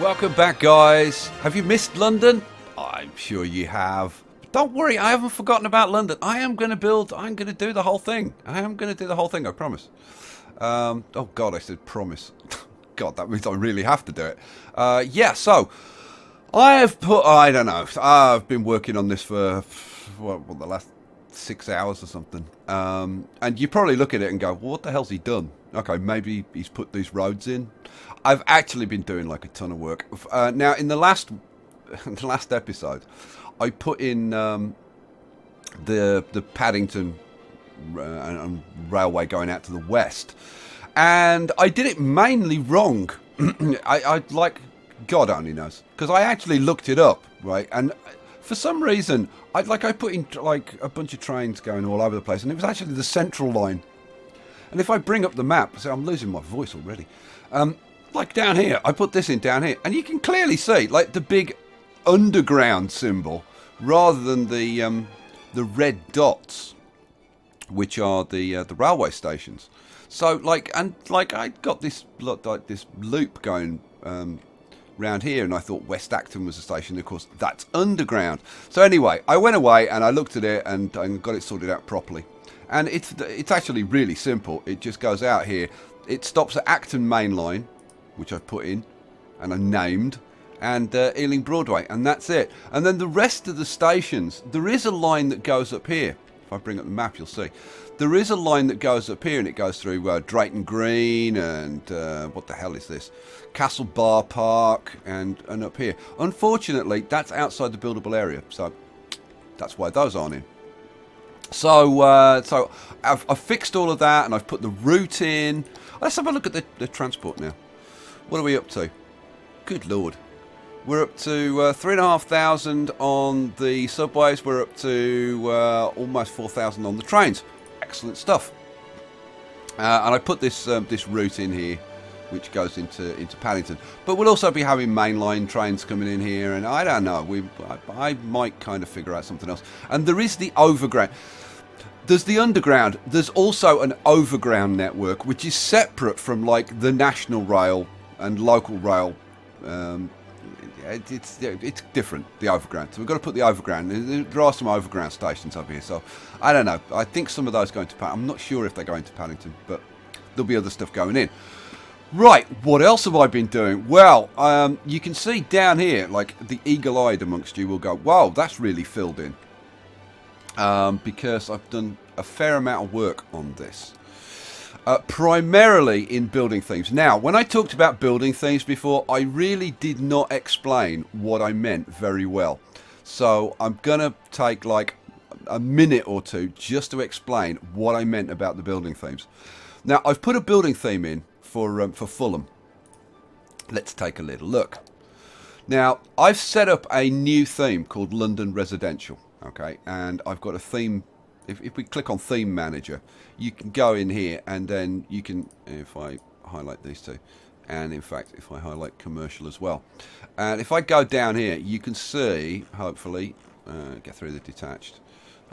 Welcome back, guys. Have you missed London? I'm sure you have. Don't worry, I haven't forgotten about London. I'm going to do the whole thing. I promise. Oh God, I said promise. God, that means I really have to do it. So I've been working on this for the last 6 hours or something. And you probably look at it and go, well, what the hell's he done? Okay, maybe he's put these roads in. I've actually been doing like a ton of work. Now, in the last episode, I put in the Paddington railway going out to the west, and I did it mainly wrong. I like, God only knows, because I actually looked it up, right? And for some reason, I put in like a bunch of trains going all over the place, and it was actually the Central Line. And if I bring up the map, so I'm losing my voice already. Like down here, I put this in down here, and you can clearly see like the big underground symbol rather than the red dots, which are the railway stations. So I got this loop going round here, and I thought West Acton was a station. Of course, that's underground. So anyway, I went away and I looked at it and got it sorted out properly. And it's actually really simple. It just goes out here. It stops at Acton Main Line, which I've put in and I named, and Ealing Broadway, and that's it. And then the rest of the stations, there is a line that goes up here. If I bring up the map, you'll see. There is a line that goes up here, and it goes through Drayton Green and what the hell is this? Castle Bar Park and up here. Unfortunately, that's outside the buildable area, so that's why those aren't in. So I've fixed all of that, and I've put the route in. Let's have a look at the transport now. What are we up to? Good Lord. We're up to 3,500 on the subways. We're up to almost 4,000 on the trains. Excellent stuff. And I put this route in here, which goes into Paddington. But we'll also be having mainline trains coming in here, and I don't know. I might kind of figure out something else. And there is the overground. There's the underground. There's also an overground network, which is separate from like the national rail and local rail. It's different, the overground. So we've got to put the overground. There are some overground stations over here. So I don't know. I think some of those go into Paddington. I'm not sure if they're going to Paddington, but there'll be other stuff going in. Right, what else have I been doing? Well, you can see down here, like the eagle-eyed amongst you will go, wow, that's really filled in. Because I've done a fair amount of work on this. Primarily in building themes. Now, when I talked about building themes before, I really did not explain what I meant very well. So I'm going to take like a minute or two just to explain what I meant about the building themes. Now, I've put a building theme in for Fulham. Let's take a little look. Now, I've set up a new theme called London Residential. Okay, and I've got a theme. If we click on Theme Manager, you can go in here, and then you can, if I highlight these two, and in fact, if I highlight Commercial as well, and if I go down here, you can see, hopefully, get through the detached.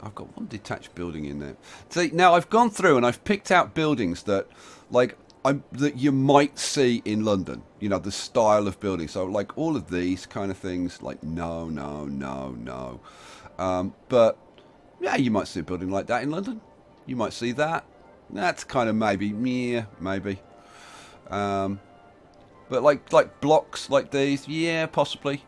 I've got one detached building in there. See, now I've gone through and I've picked out buildings that, like, that you might see in London. You know, the style of building. So, like, all of these kind of things, like, no. But yeah, you might see a building like that in London. You might see that. That's kind of maybe. But like blocks like these, yeah, possibly.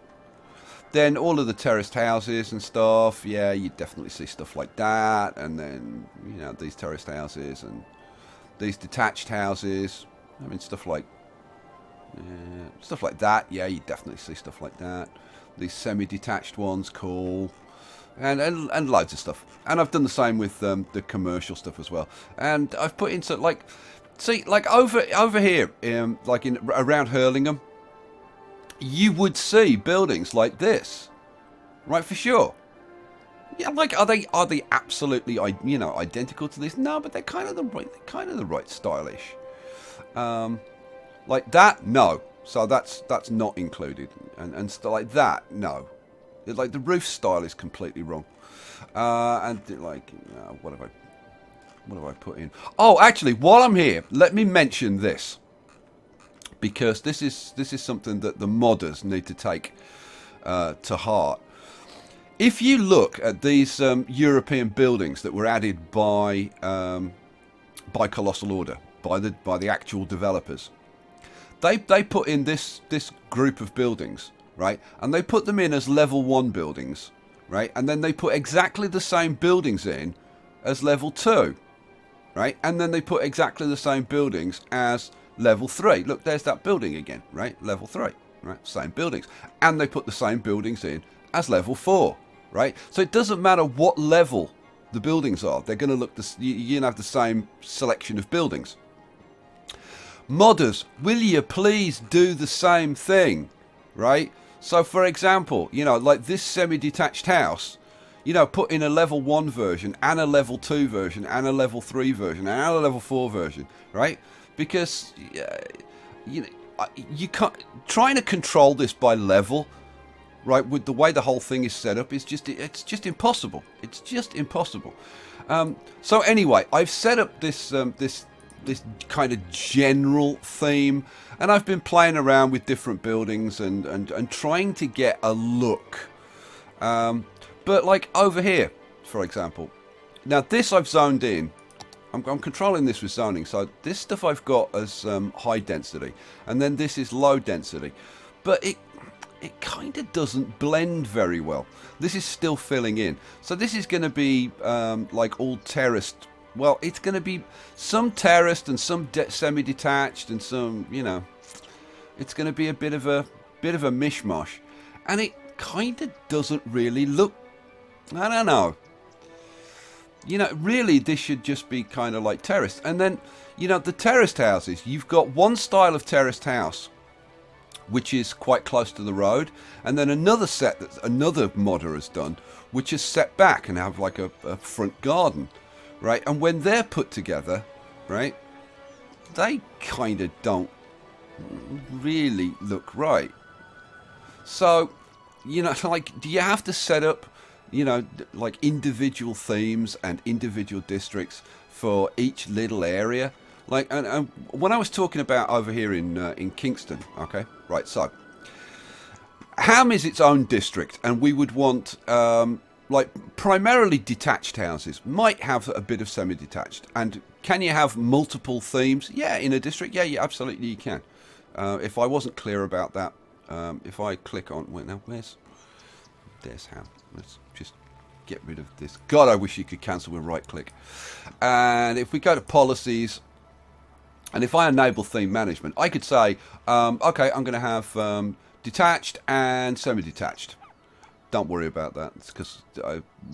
Then all of the terraced houses and stuff, yeah, you definitely see stuff like that. And then, you know, these terraced houses and these detached houses. I mean, stuff like that. Yeah, you definitely see stuff like that. These semi-detached ones, cool. And loads of stuff. And I've done the same with the commercial stuff as well. And I've put into like, see, like over here, like in around Hurlingham, you would see buildings like this, right? For sure. Yeah, like are they absolutely identical to this? No, but they're kind of the right stylish. Like that, no. So that's not included, and stuff like that, no. Like the roof style is completely wrong, and like what have I put in? Oh, actually, while I'm here, let me mention this, because this is something that the modders need to take to heart. If you look at these European buildings that were added by Colossal Order, by the actual developers, they put in this group of buildings, right? And they put them in as level 1 buildings, right? And then they put exactly the same buildings in as level 2, right? And then they put exactly the same buildings as level 3. Look, there's that building again, right? Level 3, right? Same buildings. And they put the same buildings in as level 4, right? So it doesn't matter what level the buildings are. They're going to look, you're going to have the same selection of buildings. Modders, will you please do the same thing, right? So for example, you know, like this semi-detached house, you know, put in a level 1 version and a level 2 version and a level 3 version and a level 4 version, right? Because you know, you can't, trying to control this by level, right, with the way the whole thing is set up, it's just impossible. It's just impossible. So anyway, I've set up this this kind of general theme, and I've been playing around with different buildings and trying to get a look. But like over here, for example, now this I've zoned in. I'm controlling this with zoning, so this stuff I've got as high density, and then this is low density, but it kind of doesn't blend very well. This is still filling in, so this is going to be like all terraced. Well, it's going to be some terraced and some semi-detached and some, you know, it's going to be a bit of a mishmash, and it kind of doesn't really look, I don't know. You know, really, this should just be kind of like terraced. And then, you know, the terraced houses, you've got one style of terraced house, which is quite close to the road, and then another set that another modder has done, which is set back and have like a front garden, right? And when they're put together, right, they kind of don't really look right. So, you know, like, do you have to set up, you know, like individual themes and individual districts for each little area? Like, and when I was talking about over here in Kingston, okay, right, so Ham is its own district, and we would want like primarily detached houses. Might have a bit of semi-detached. And can you have multiple themes? Yeah, in a district, yeah, absolutely you can. If I wasn't clear about that, if I click on, wait, now there's Ham. Let's just get rid of this. God, I wish you could cancel with right click. And if we go to policies, and if I enable theme management, I could say, okay, I'm going to have detached and semi-detached. Don't worry about that. It's because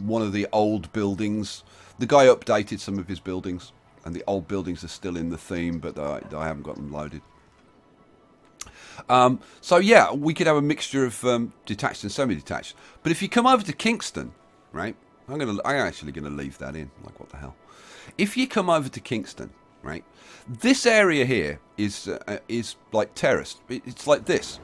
one of the old buildings, the guy updated some of his buildings, and the old buildings are still in the theme, but I haven't got them loaded. So yeah, we could have a mixture of detached and semi-detached. But if you come over to Kingston, right, I'm actually going to leave that in. Like, what the hell? If you come over to Kingston, right, this area here is like terraced. It's like this.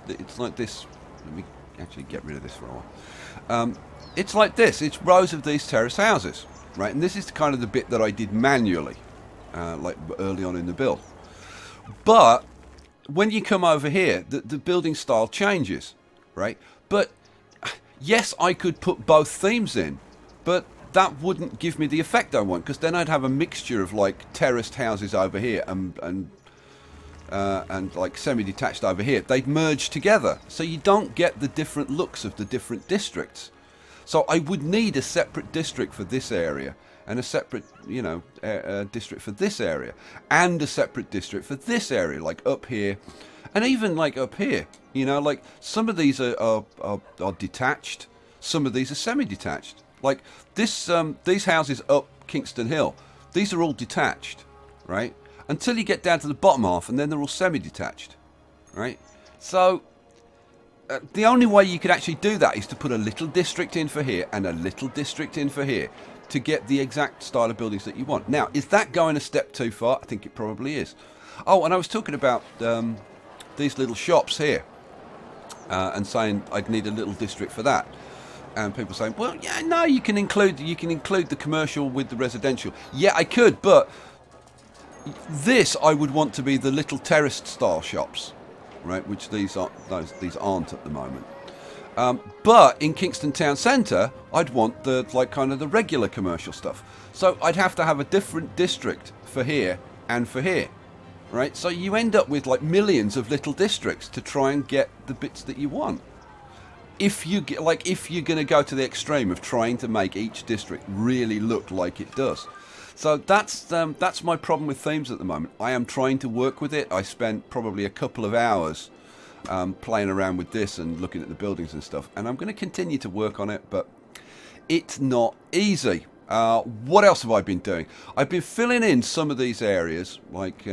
It's like this. Let me actually get rid of this for a while. It's like this. It's rows of these terraced houses, right? And this is kind of the bit that I did manually, like early on in the build. But when you come over here, the building style changes, right? But yes, I could put both themes in, but that wouldn't give me the effect I want, because then I'd have a mixture of like terraced houses over here and like semi-detached over here. They'd merge together, so you don't get the different looks of the different districts. So I would need a separate district for this area, and a separate, you know, district for this area, and a separate district for this area, like up here, and even like up here. You know, like some of these are detached, some of these are semi-detached. Like this, these houses up Kingston Hill, these are all detached, right? Until you get down to the bottom half, and then they're all semi-detached, right? So the only way you could actually do that is to put a little district in for here and a little district in for here to get the exact style of buildings that you want. Now, is that going a step too far? I think it probably is. Oh, and I was talking about these little shops here and saying I'd need a little district for that. And people saying, well, yeah, no, you can include the commercial with the residential. Yeah, I could, but this I would want to be the little terraced style shops, right? Which these aren't at the moment. But in Kingston Town Centre, I'd want the kind of the regular commercial stuff. So I'd have to have a different district for here and for here, right? So you end up with like millions of little districts to try and get the bits that you want. If you're going to go to the extreme of trying to make each district really look like it does. So that's my problem with themes at the moment. I am trying to work with it. I spent probably a couple of hours playing around with this and looking at the buildings and stuff, and I'm going to continue to work on it, but it's not easy. What else have I been doing? I've been filling in some of these areas, like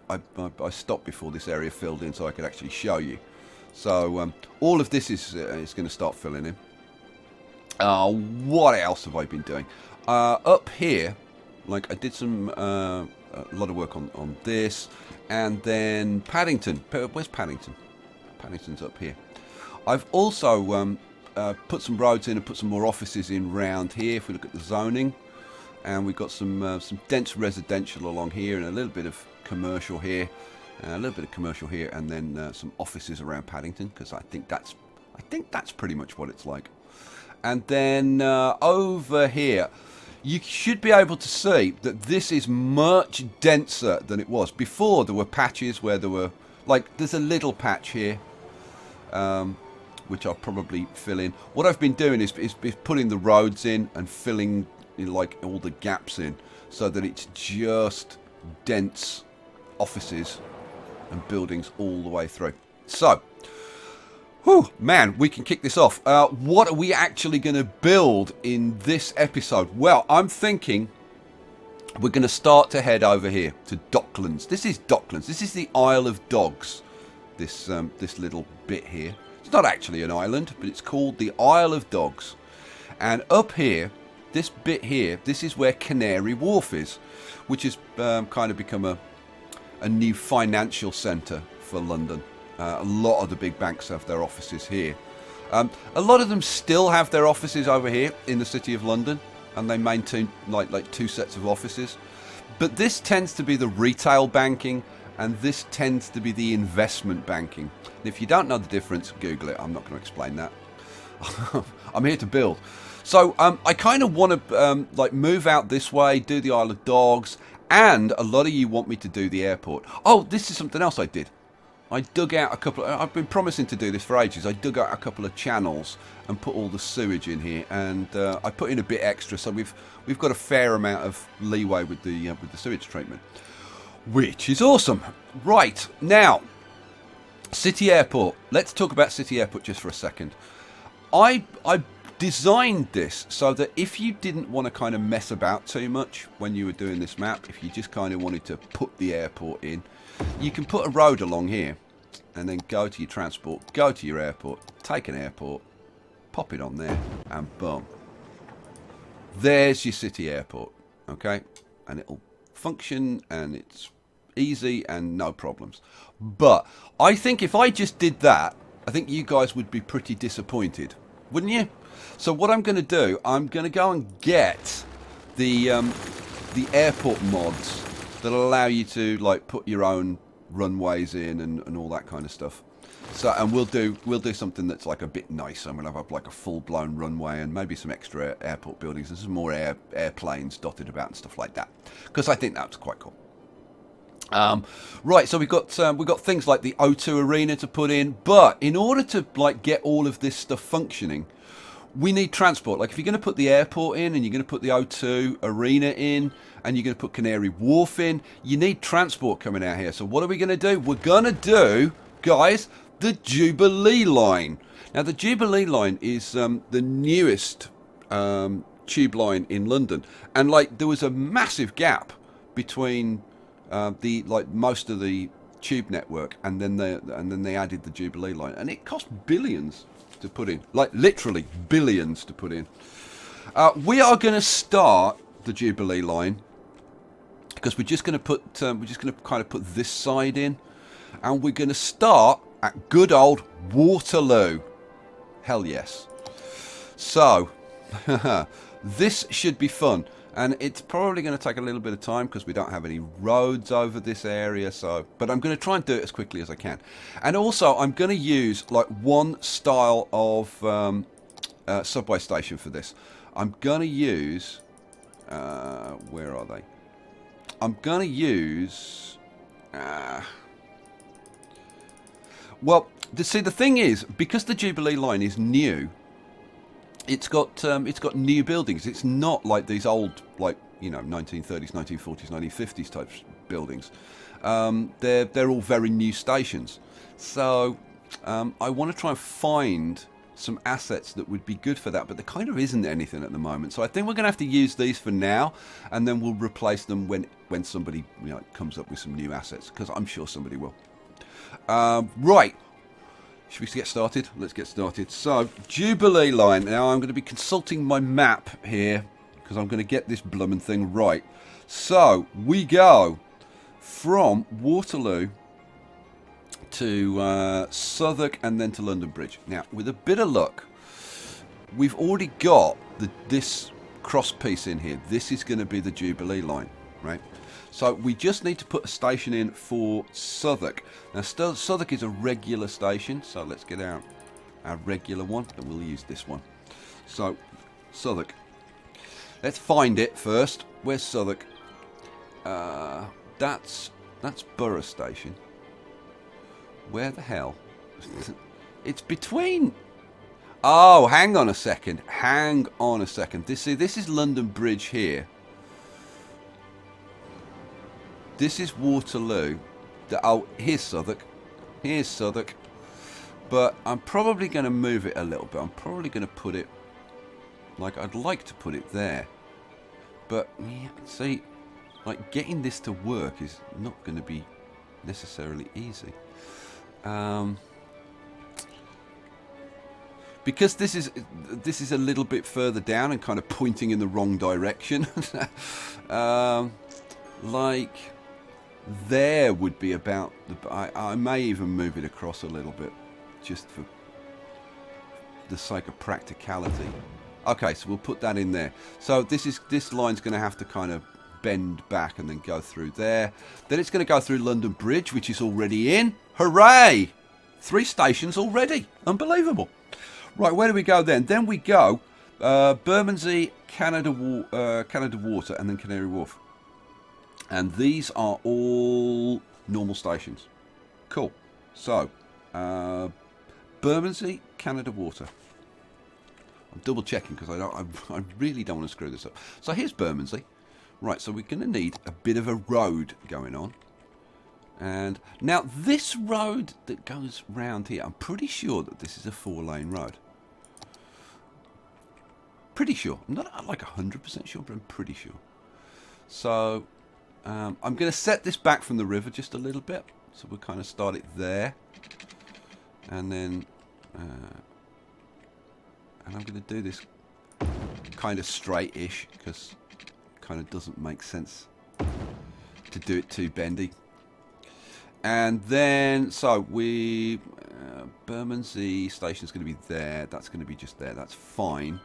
I stopped before this area filled in so I could actually show you. So all of this is going to start filling in. What else have I been doing? Up here, like I did some a lot of work on this, and then Paddington. Where's Paddington? Paddington's up here. I've also put some roads in and put some more offices in round here. If we look at the zoning, and we've got some dense residential along here, and a little bit of commercial here, a little bit of commercial here, and then some offices around Paddington, because I think that's pretty much what it's like. And then over here, you should be able to see that this is much denser than it was before. There were patches where there were, like, there's a little patch here, which I'll probably fill in. What I've been doing is putting the roads in and filling in, like, all the gaps in, so that it's just dense offices and buildings all the way through. So, whew, man, we can kick this off. What are we actually going to build in this episode? Well, I'm thinking we're going to start to head over here to Docklands. This is Docklands. This is the Isle of Dogs. This little bit here. It's not actually an island, but it's called the Isle of Dogs. And up here, this bit here, this is where Canary Wharf is, which has kind of become a new financial centre for London. A lot of the big banks have their offices here. A lot of them still have their offices over here in the City of London, and they maintain like two sets of offices. But this tends to be the retail banking, and this tends to be the investment banking. And if you don't know the difference, Google it. I'm not going to explain that. I'm here to build. So I kind of want to like move out this way, do the Isle of Dogs, and a lot of you want me to do the airport. Oh, this is something else I did. I dug out a couple of, I've been promising to do this for ages. I dug out a couple of channels and put all the sewage in here, and I put in a bit extra, so we've got a fair amount of leeway with the sewage treatment, which is awesome. Right, now, City Airport. Let's talk about City Airport just for a second. I designed this so that if you didn't want to kind of mess about too much when you were doing this map, if you just kind of wanted to put the airport in, you can put a road along here and then go to your transport, go to your airport, take an airport, pop it on there, and boom. There's your City Airport, okay? And it'll function, and it's easy and no problems. But I think if I just did that, I think you guys would be pretty disappointed, wouldn't you? So what I'm going to do, I'm going to go and get the airport mods that allow you to like put your own runways in and all that kind of stuff. So, and we'll do something that's like a bit nicer. We'll have like a full-blown runway and maybe some extra airport buildings and some more airplanes dotted about and stuff like that, because I think that's quite cool. Right, so we've got things like the O2 Arena to put in, but in order to like get all of this stuff functioning, we need transport. Like if you're going to put the airport in, and you're going to put the O2 Arena in, and you're going to put Canary Wharf in, you need transport coming out here. So what are we going to do? We're going to do, guys, the Jubilee Line. Now the Jubilee Line is the newest tube line in London, and like there was a massive gap between most of the tube network, and then they added the Jubilee Line, and it cost billions to put in, like literally billions to put in. We are going to start the Jubilee Line because we're just going to kind of put this side in, and we're going to start at good old Waterloo. Hell yes. So this should be fun. And it's probably going to take a little bit of time because we don't have any roads over this area. So, but I'm going to try and do it as quickly as I can. And also, I'm going to use like one style of subway station for this. I'm going to use... where are they? I'm going to use... well, the thing is, because the Jubilee Line is new... It's got new buildings. It's not like these old, like, you know, 1930s, 1940s, 1950s type buildings. They're all very new stations. So I want to try and find some assets that would be good for that, but there kind of isn't anything at the moment. So I think we're going to have to use these for now, and then we'll replace them when somebody, you know, comes up with some new assets, because I'm sure somebody will. Right. Should we get started? Let's get started. So, Jubilee Line. Now, I'm going to be consulting my map here because I'm going to get this bloomin' thing right. So, we go from Waterloo to Southwark and then to London Bridge. Now, with a bit of luck, we've already got this cross piece in here. This is going to be the Jubilee Line, right? So we just need to put a station in for Southwark. Now Southwark is a regular station, so let's get our regular one, and we'll use this one. So Southwark. Let's find it first. Where's Southwark? That's Borough Station. Where the hell? It's between... Oh, hang on a second. Hang on a second. This is London Bridge here. This is Waterloo. Oh, here's Southwark. Here's Southwark. But I'm probably going to move it a little bit. I'm probably going to put it... Like, I'd like to put it there. But, yeah, see, like, getting this to work is not going to be necessarily easy. Because this is a little bit further down and kind of pointing in the wrong direction. Like... There would be about I may even move it across a little bit just for the sake of practicality. Okay, so we'll put that in there. So this line's going to have to kind of bend back and then go through there. Then it's going to go through London Bridge, which is already in. Hooray! 3 stations already. Unbelievable. Right, where do we go then? Then we go Bermondsey, Canada Water, and then Canary Wharf. And these are all normal stations. Cool. So, Bermondsey, Canada Water. I'm double checking because I really don't want to screw this up. So here's Bermondsey. Right, so we're going to need a bit of a road going on. And now this road that goes round here, I'm pretty sure that this is a 4-lane road. Pretty sure. I'm not like 100% sure, but I'm pretty sure. So... I'm going to set this back from the river just a little bit. So we'll kind of start it there. And then... and I'm going to do this kind of straight-ish, because it kind of doesn't make sense to do it too bendy. And then, so we... Bermondsey Station is going to be there. That's going to be just there. That's fine.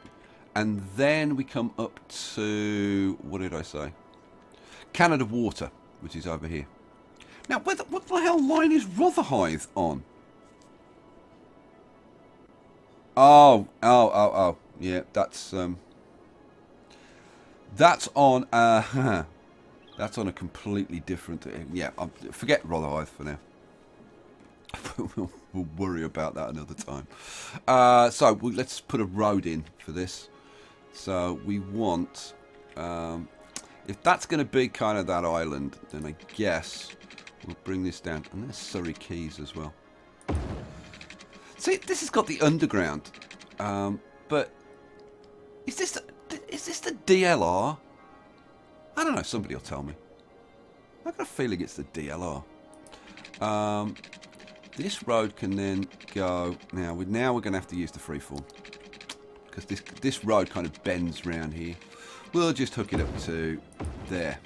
And then we come up to... What did I say? Canada Water, which is over here. Now, what the hell line is Rotherhithe on? Oh. Yeah, that's on that's on a completely different... Yeah, forget Rotherhithe for now. We'll worry about that another time. So let's put a road in for this. So we want... if that's going to be kind of that island, then I guess we'll bring this down. And there's Surrey Quays as well. See, this has got the underground. But is this the DLR? I don't know. Somebody will tell me. I've got a feeling it's the DLR. This road can then go... Now we're going to have to use the freeform. Because this road kind of bends round here. We'll just hook it up to there.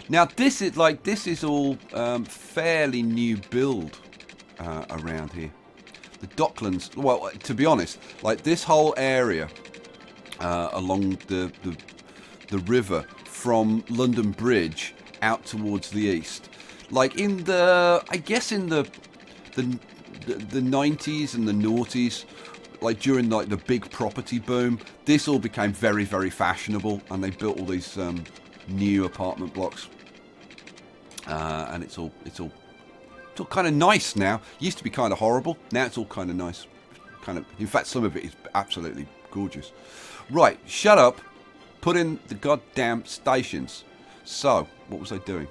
Now this is all fairly new build around here. The Docklands. Well, to be honest, like this whole area along the river from London Bridge out towards the east. Like in the, I guess in the 90s and the noughties, like during like the big property boom, this all became very, very fashionable, and they built all these new apartment blocks, and it's all kind of nice now. Used to be kind of horrible. Now it's all kind of nice. In fact, some of it is absolutely gorgeous. Right, shut up. Put in the goddamn stations. So, what was I doing?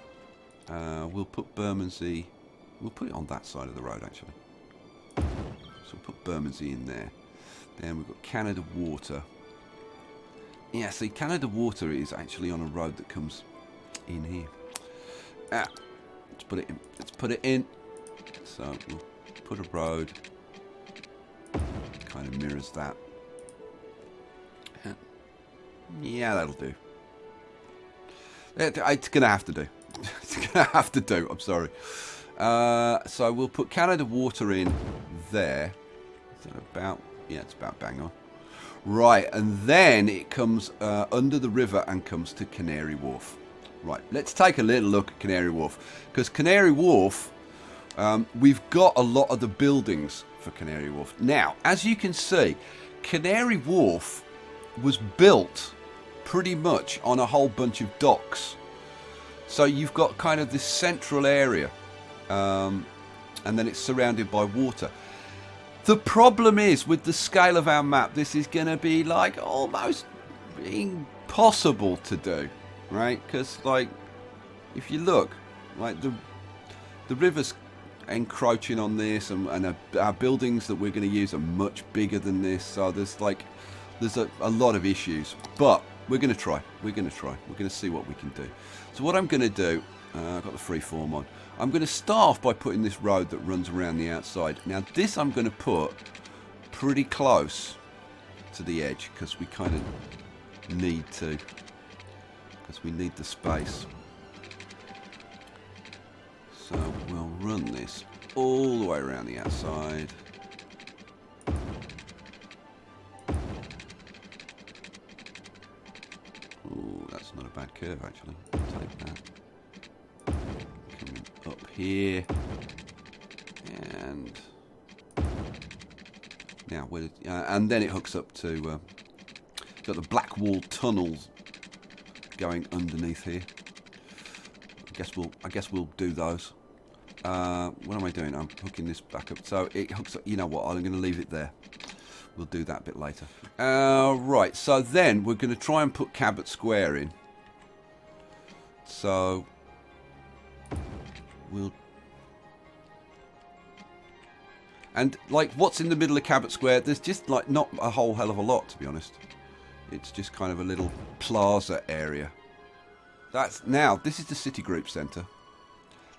We'll put Bermondsey. We'll put it on that side of the road, actually. So we'll put Bermondsey in there. Then we've got Canada Water. Yeah, see, Canada Water is actually on a road that comes in here. Let's put it in. Let's put it in. So we'll put a road. Kind of mirrors that. Yeah, that'll do. It's going to have to do. It's going to have to do. I'm sorry. So we'll put Canada Water in there. Is that about? Yeah, it's about bang on. Right, and then it comes under the river and comes to Canary Wharf. Right, let's take a little look at Canary Wharf. Because Canary Wharf, we've got a lot of the buildings for Canary Wharf. Now, as you can see, Canary Wharf was built pretty much on a whole bunch of docks. So you've got kind of this central area, and then it's surrounded by water. The problem is, with the scale of our map, this is going to be like almost impossible to do, right? Because like, if you look, like the river's encroaching on this, and our buildings that we're going to use are much bigger than this. So there's a lot of issues, but we're going to try. We're going to see what we can do. So what I'm going to do, I've got the freeform on. I'm going to start off by putting this road that runs around the outside. Now this I'm going to put pretty close to the edge, because we kind of need to, because we need the space. So we'll run this all the way around the outside. Oh, that's not a bad curve actually. I'll take that. Coming up here. And now, and then it hooks up to, got the black wall tunnels going underneath here. I guess we'll do those. What am I doing? I'm hooking this back up. So it hooks up. You know what? I'm going to leave it there. We'll do that a bit later. Right. So then we're going to try and put Cabot Square in. So we'll. And like, what's in the middle of Cabot Square? There's just like not a whole hell of a lot, to be honest. It's just kind of a little plaza area. This is the Citigroup Center.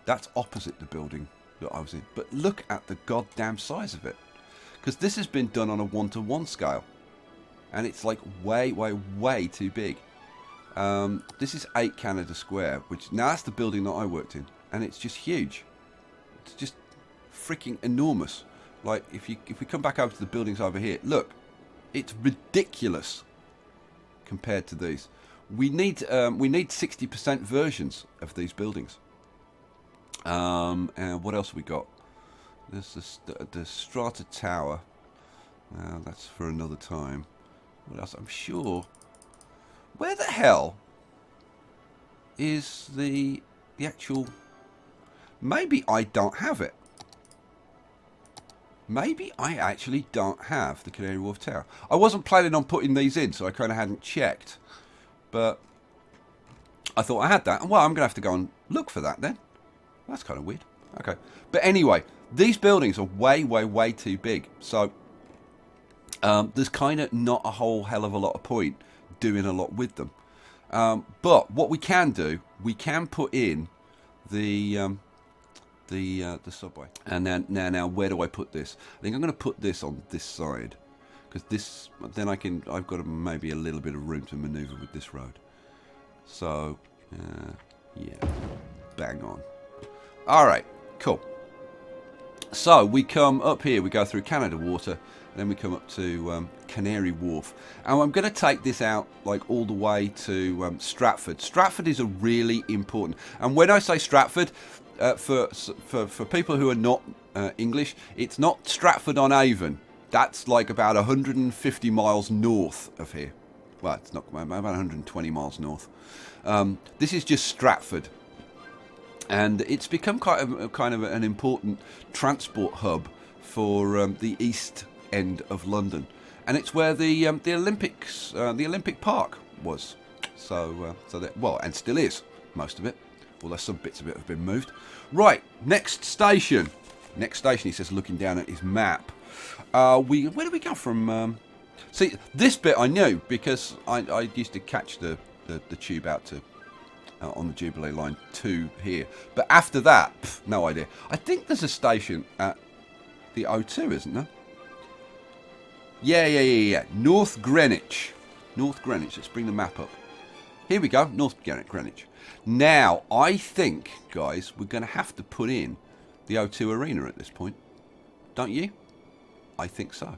That's opposite the building that I was in. But look at the goddamn size of it. Because this has been done on a 1-to-1 scale. And it's like way, way, way too big. This is 8 Canada Square, which now that's the building that I worked in. And it's just huge. It's just freaking enormous. Like, if we come back over to the buildings over here, look, it's ridiculous compared to these. We need 60% versions of these buildings. And what else have we got? There's the Strata Tower. That's for another time. What else? I'm sure. Where the hell is the actual? Maybe I don't have it. Maybe I actually don't have the Canary Wharf Tower. I wasn't planning on putting these in, so I kind of hadn't checked. But I thought I had that. Well, I'm going to have to go and look for that then. That's kind of weird. Okay. But anyway, these buildings are way, way, way too big. So there's kind of not a whole hell of a lot of point doing a lot with them. But what we can do, we can put in the subway. And now, where do I put this? I think I'm going to put this on this side, because this, then I've got maybe a little bit of room to maneuver with this road. So, yeah, bang on. All right, cool. So we come up here, we go through Canada Water, Then we come up to Canary Wharf. And I'm going to take this out like all the way to Stratford. Stratford is a really important... And when I say Stratford, for people who are not English, it's not Stratford-on-Avon. That's like about 150 miles north of here. Well, it's not about 120 miles north. This is just Stratford. And it's become kind of an important transport hub for the east end of London, and it's where the Olympics, the Olympic Park was. So that, well, and still is most of it. Although some bits of it have been moved. Right, next station. Next station. He says, looking down at his map. Where do we go from? See, this bit I knew because I used to catch the tube out to. On the Jubilee Line to here. But after that, no idea. I think there's a station at the O2, isn't there? Yeah. North Greenwich. North Greenwich. Let's bring the map up. Here we go. North Greenwich. Now, I think, guys, we're going to have to put in the O2 Arena at this point. Don't you? I think so.